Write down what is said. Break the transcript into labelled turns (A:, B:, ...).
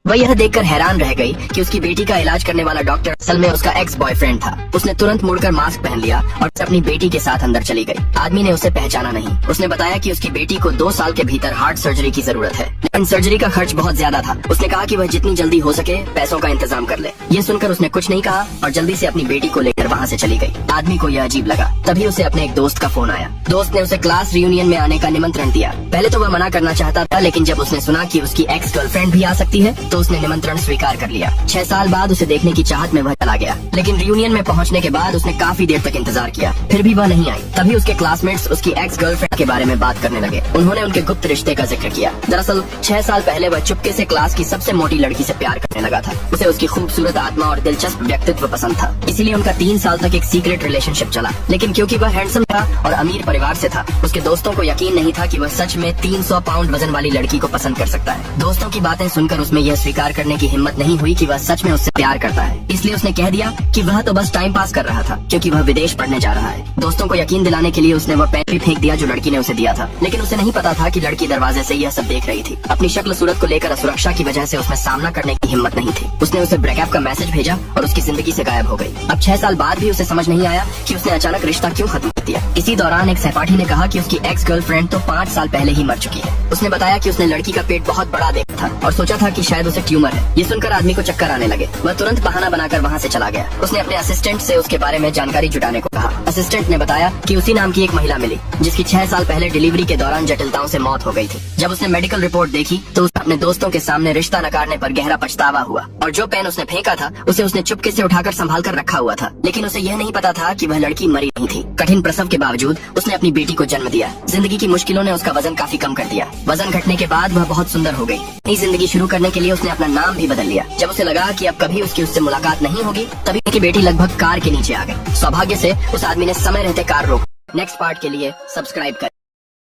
A: वह यह देखकर हैरान रह गई कि उसकी बेटी का इलाज करने वाला डॉक्टर असल में उसका एक्स बॉयफ्रेंड था। उसने तुरंत मुड़कर मास्क पहन लिया और अपनी बेटी के साथ अंदर चली गई। आदमी ने उसे पहचाना नहीं। उसने बताया कि उसकी बेटी को 2 साल के भीतर हार्ट सर्जरी की जरूरत है, लेकिन सर्जरी का खर्च बहुत ज्यादा था। उसने कहा कि वह जितनी जल्दी हो सके पैसों का इंतजाम कर ले। ये सुनकर उसने कुछ नहीं कहा और जल्दी से अपनी बेटी को लेकर वहाँ से चली गई। आदमी को यह अजीब लगा। तभी उसे अपने एक दोस्त का फोन आया। दोस्त ने उसे क्लास रियूनियन में आने का निमंत्रण दिया। पहले तो वह मना करना चाहता था, लेकिन जब उसने सुना कि उसकी एक्स गर्लफ्रेंड भी आ सकती है तो उसने निमंत्रण स्वीकार कर लिया। 6 साल बाद उसे देखने की चाहत में वह चला गया, लेकिन रियूनियन में पहुंचने के बाद उसने काफी देर तक इंतजार किया, फिर भी वह नहीं आई। तभी उसके क्लासमेट्स उसकी एक्स गर्लफ्रेंड के बारे में बात करने लगे। उन्होंने उनके गुप्त रिश्ते का जिक्र किया। दरअसल 6 साल पहले वह चुपके से क्लास की सबसे मोटी लड़की से प्यार करने लगा था। उसे उसकी खूबसूरत आत्मा और दिलचस्प व्यक्तित्व पसंद था, इसीलिए उनका 3 साल तक एक सीक्रेट रिलेशनशिप चला। लेकिन क्योंकि वह हैंडसम था और अमीर परिवार से था, उसके दोस्तों को यकीन नहीं था कि वह सच में 300 पाउंड वजन वाली लड़की को पसंद कर सकता है। दोस्तों की बातें सुनकर उसमें यह स्वीकार करने की हिम्मत नहीं हुई कि वह सच में उससे प्यार करता है। इसलिए उसने कह दिया कि वह तो बस टाइम पास कर रहा था, क्योंकि वह विदेश पढ़ने जा रहा है। दोस्तों को यकीन दिलाने के लिए उसने वह पेन भी फेंक दिया जो लड़की ने उसे दिया था, लेकिन उसे नहीं पता था कि लड़की दरवाजे से यह सब देख रही थी। अपनी शक्ल सूरत को लेकर असुरक्षा की वजह से उसमें सामना करने की हिम्मत नहीं थी। उसने उसे ब्रेकअप का मैसेज भेजा और उसकी जिंदगी से गायब हो गई। अब 6 साल बाद भी उसे समझ नहीं आया कि उसने अचानक रिश्ता क्यों खत्म कर दिया। इसी दौरान एक सहपाठी ने कहा कि उसकी एक्स गर्लफ्रेंड तो 5 साल पहले ही मर चुकी है। उसने बताया कि उसने लड़की का पेट बहुत बड़ा देखा था और सोचा था कि शायद उसे ट्यूमर है। ये सुनकर आदमी को चक्कर आने लगे। वह तुरंत बहाना बनाकर वहाँ से चला गया। उसने अपने असिस्टेंट से उसके बारे में जानकारी जुटाने को कहा। असिस्टेंट ने बताया कि उसी नाम की एक महिला मिली जिसकी 6 साल पहले डिलीवरी के दौरान जटिलताओं से मौत हो गई थी। जब उसने मेडिकल रिपोर्ट देखी तो उसने अपने दोस्तों के सामने रिश्ता नकारने पर गहरा पछतावा हुआ और जो पेन उसने फेंका था उसे उसने चुपके से उठाकर संभाल कर रखा हुआ था। लेकिन उसे यह नहीं पता था कि वह लड़की मरी नहीं थी। कठिन प्रसव के बावजूद उसने अपनी बेटी को जन्म दिया। जिंदगी की मुश्किलों ने उसका वजन काफी कम कर दिया। वजन घटने के बाद वह बहुत सुंदर हो गई। नई जिंदगी शुरू करने के लिए उसने अपना नाम भी बदल लिया। जब उसे लगा कि अब कभी उसकी उससे मुलाकात नहीं होगी, तभी उसकी बेटी लगभग कार के नीचे आ गई। सौभाग्य से उस आदमी ने समय रहते कार रोक। नेक्स्ट पार्ट के लिए सब्सक्राइब करें।